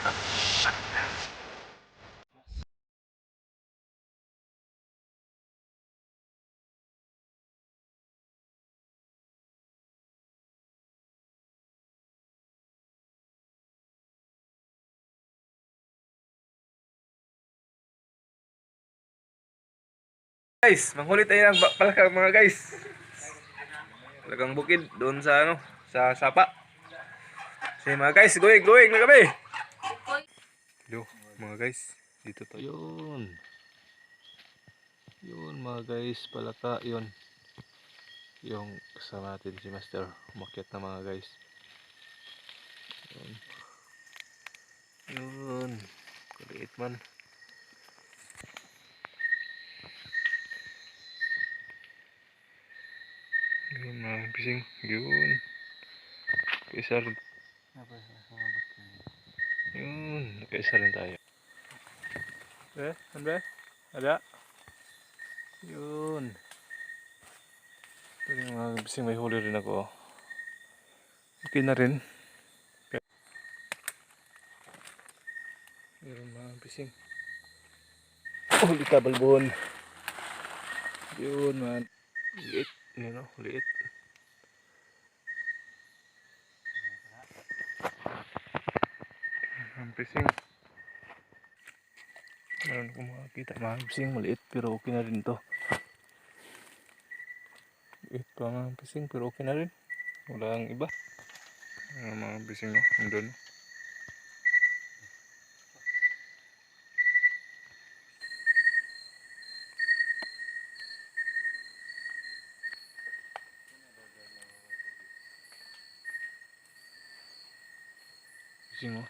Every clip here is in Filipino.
Guys, manghuli tayo ng palaka mga guys. Talagang bukid doon sa ano, sa sapa. Sige mga guys, going na kami. Yo, mga guys, dito tayo. Yun mga guys, palaka yun. Yung kasama natin si Master, umakyat na mga guys. Yun, kuliit man. Yun mga pising, yun. Kaisa rin. Yun, kaisa rin tayo. Ano ba? Ada? Yun. Ito yung mga pising, may huli rin ako. Okay na rin. Meron mga pising. Huli ka balbon. Yun man. Liit. Yun o, liit. Mga pising. Meron akong makakita mga pising. Maliit pero okay na rin to. Liit pa mga pising pero okay na rin. Wala ang iba. Mga pising o. Nandun. Pising o.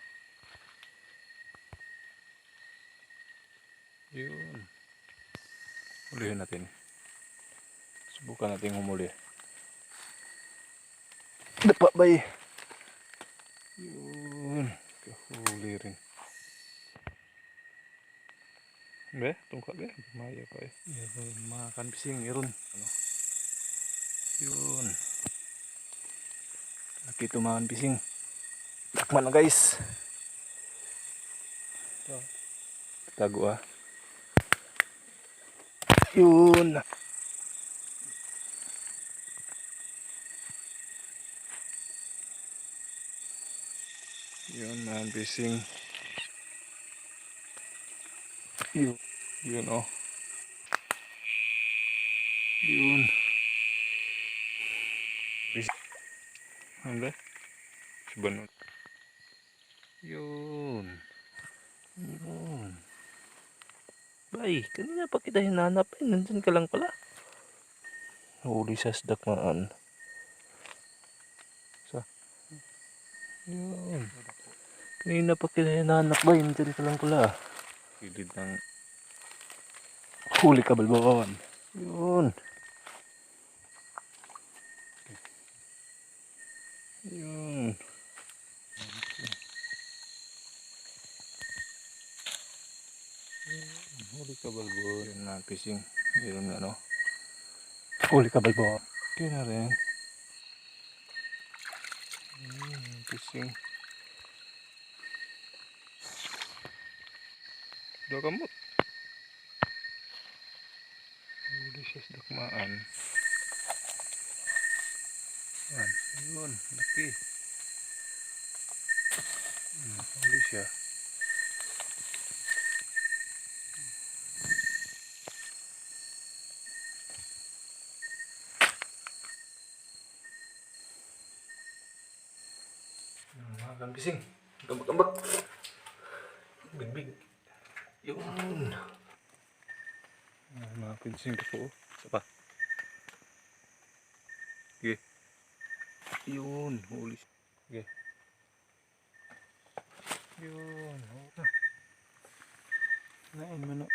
Yun. Hulihin natin. Subukan natin humuli. Dapa ba eh. Yun. Kahuli rin. Be, tungkak be. Maya pa eh. Yun, mga kanpising meron. Ano? Yun. Laki ito mga kanpising. Takman na guys. Tago ah. Yun. Yun mga kanpising. Yun. Yun oh. Yun. Ano ba? Sibanot. Yun. Yun. Bay, kanina pa kita hinanap eh. Nandun ka lang pala. Huli sa sdakmaan. Yun. Kanina pa kita hinanap bay. Nandun ka lang pala. Kilid ng huli ka balbawan. Yun. Yun. Huli ka balbawan. Yun na fishing. Yun na no. Huli ka balbawan. Okay na rin. Fishing. Dua kamot. Huli siya sa dakmaan. Yun, laki. Huli siya. Mga kambising. Gambak-gambak. Big-big. Yun. Mga kambising ko. Isa pa. Okay. Yun. Huli siya. Okay. Yun. Nain mo na.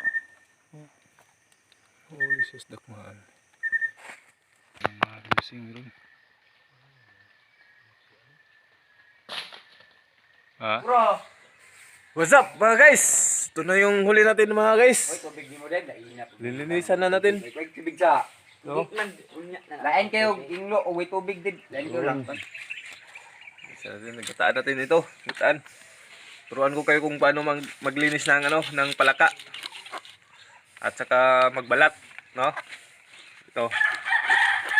Huli siya sa dakmaan. Mga kambising rin. Ha? Bro! What's up mga guys? Ito na yung huli natin mga guys. Hoy, tubig ni mo din, nainap. Lilinisan na natin. May tubig sa. No? Lain kayo, inglo, o may tubig din. Lain kayo lang. Isa natin, nagkataan natin ito. Nagkataan. Turuan ko kayo kung paano maglinis ng ano, ng palaka. At saka magbalat, no? Ito.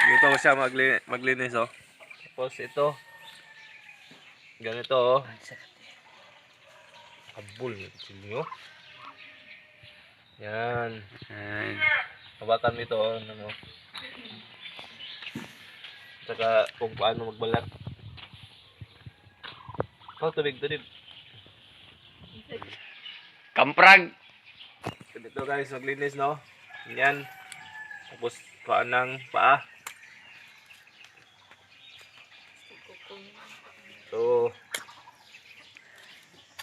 Dito siya maglinis, oh. Tapos ito. Ganito, oh. Abul, silyo. Yan. Hawakan mo ito, oh. Ano. Saka kung paano magbalat. Oh, tubig. Kamprag. Ganito guys, maglinis, no? Yan. Tapos paan ng paa. So,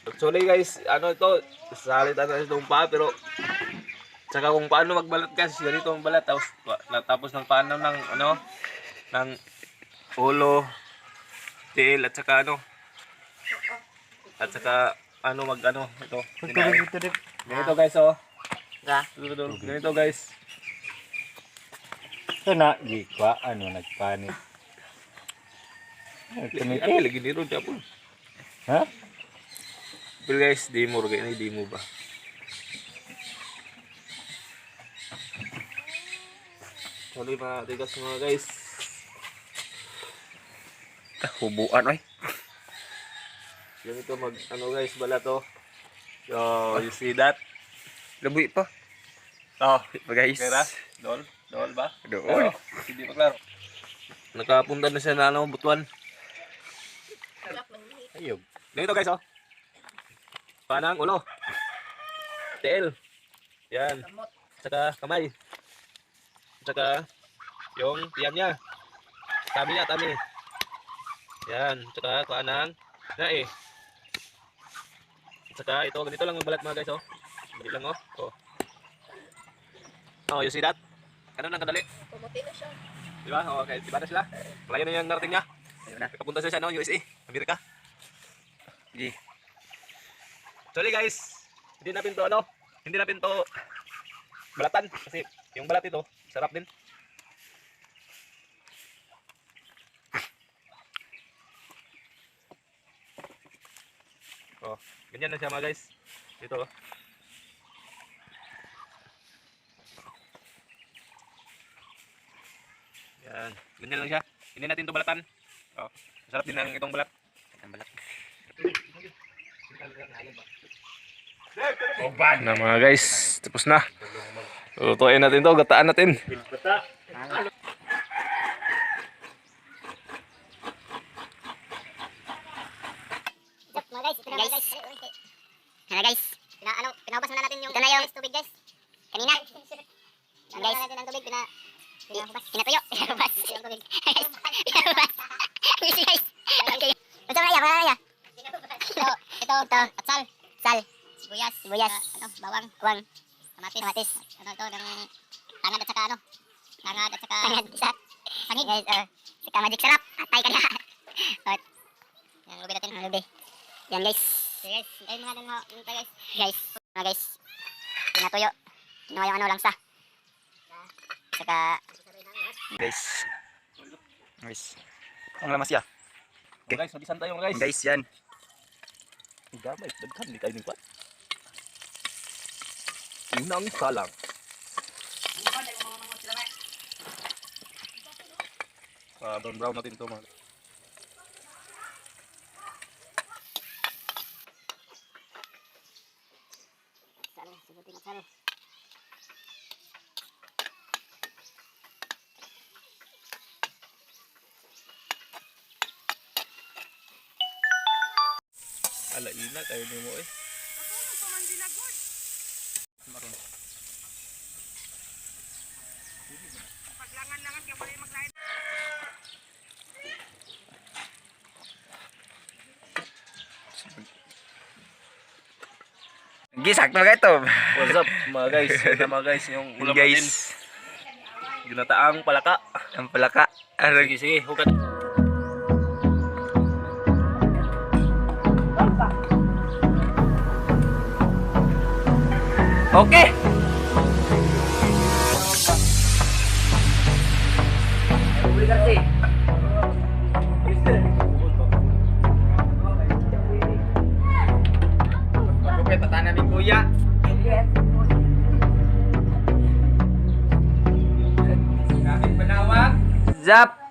actually guys, ano ito, salit ano itong paa, pero saka kung paano magbalat guys, ganito ang balat. Tapos ng paano ng ano, ng ulo, tail, at saka ano, ito. Ganito guys, oh. Ganito guys. Ito na, gikwa, nagpanit. Lagi ni Rod po. Ha? Pero guys, di mo ba? Sorry mga tigas mga guys. Hubuan, oy. Ganito guys, bala to. So, you see that? Labuy pa. Oh, Guys. kera? Dol ba? Doon. Hindi pa klaro. Nakapunta na siya na butuan. Ayog. Ganito guys, oh. Panang ulo. Tail. Yan. Saka kamay. Saka yung tiyan niya. Tami. Yan. Saka panang nae. Saka ito, ganito lang magbalat mga guys, oh. Hindi lang, oh. Oh, you see that? Ganun lang kadali. Pumuti na siya. Di ba? Oh, okay. Diba na sila? Malayo na yung narating niya. Ayun na. Kapunta siya sa USA, Amerika. Di. Sorry guys, hindi natin to balatan kasi yung balat ito, sarap din. Oh, ganyan na siya mga guys. Dito, oh. Yan, ganyan lang siya. Hindi natin to balatan. Oh, sarap din ang itong balat. Ang balat. Na mga guys, tapos na. Lutuin natin to, gataan natin. Mga guys, ito na guys. Ano guys? Pinahubas muna natin yung ito na yung tubig guys. Kanina. Yan guys. Natin ang tubig, pinatuyo. Pinahubas. Yung tubig. Pinahubas. Easy guys. Ito na ya. Ito. Atsal. Sibuyas. Bawang. Kamatis. Ano ito, ng tangad at saka ano. Sangig. Guys, saka magic sarap. Atay ka na. Yan, lubi natin. Lubi. Yan guys. Sige guys. Ay mga din mo. Guys. Mga guys. Pinatuyo. Kinuha yung ano lang sa. Saka. Guys. Ang lamas ya. Okay. Guys, magisan tayo mga guys. Guys, yan. Gamay, daghan di kayo ni Pat. Inang salang. Brown natin ito mga. Alaina tayo ni mo eh. Gisak na kayo to. What's up mga guys? Ito mga guys, yung ulam natin. Guys. Ginataang palaka. Ang palaka. Sige, hukat. Okay. Zap!